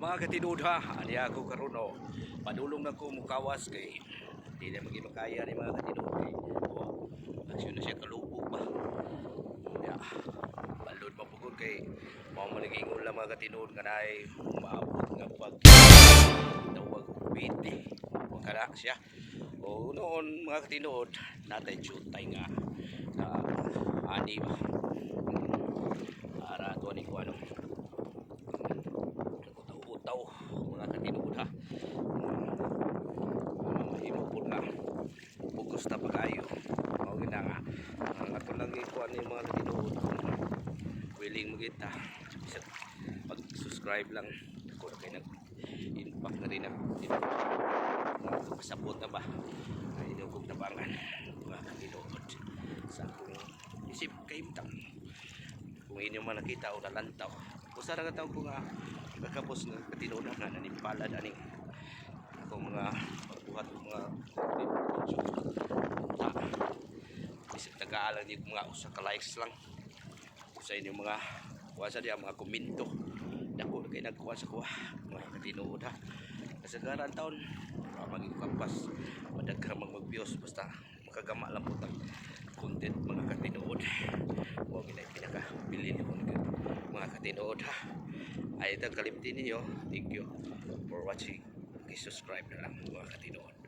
Mga katinud ha, ani ako karon o padulong na ko mukawas kay di na magkaya ni mga katinud kay aksyon na siya kalubo ba. Ya, balod pa pugod kay mao man nag-ingon lang mga katinud nga naay maabot nga pag tawag piti. Kada siya. O noon mga katinud natay chutay nga ani ba. Ara to ni ko ano. Utaw mga katinud ha. Mahimo po na bugos na pagayo. Mao gina nga ato lang ikuan ni mga katinud willing magita pag subscribe lang ko na kay nag impact na rin pasabot na ba ay kong tabangan mga katinud sa akong isip kaimtang kung inyo man nakita o nalantaw usa ra ka taw ko nga kakapos ng katinud na nanimpalad aning akong mga pagbuhat ng mga isip tagaalang di mga usa ka likes lang sa inyong mga kuwasa diya mga komento dako na kayo nagkuha sa kuha mga katinud ha kasagaran taon maging kampas madagkang mag-views basta makagama lang po ng content mga katinud huwag na pinakabilin mga katinud ha ay itang kalimtin ninyo. Thank you for watching. Subscribe na lang mga katinud.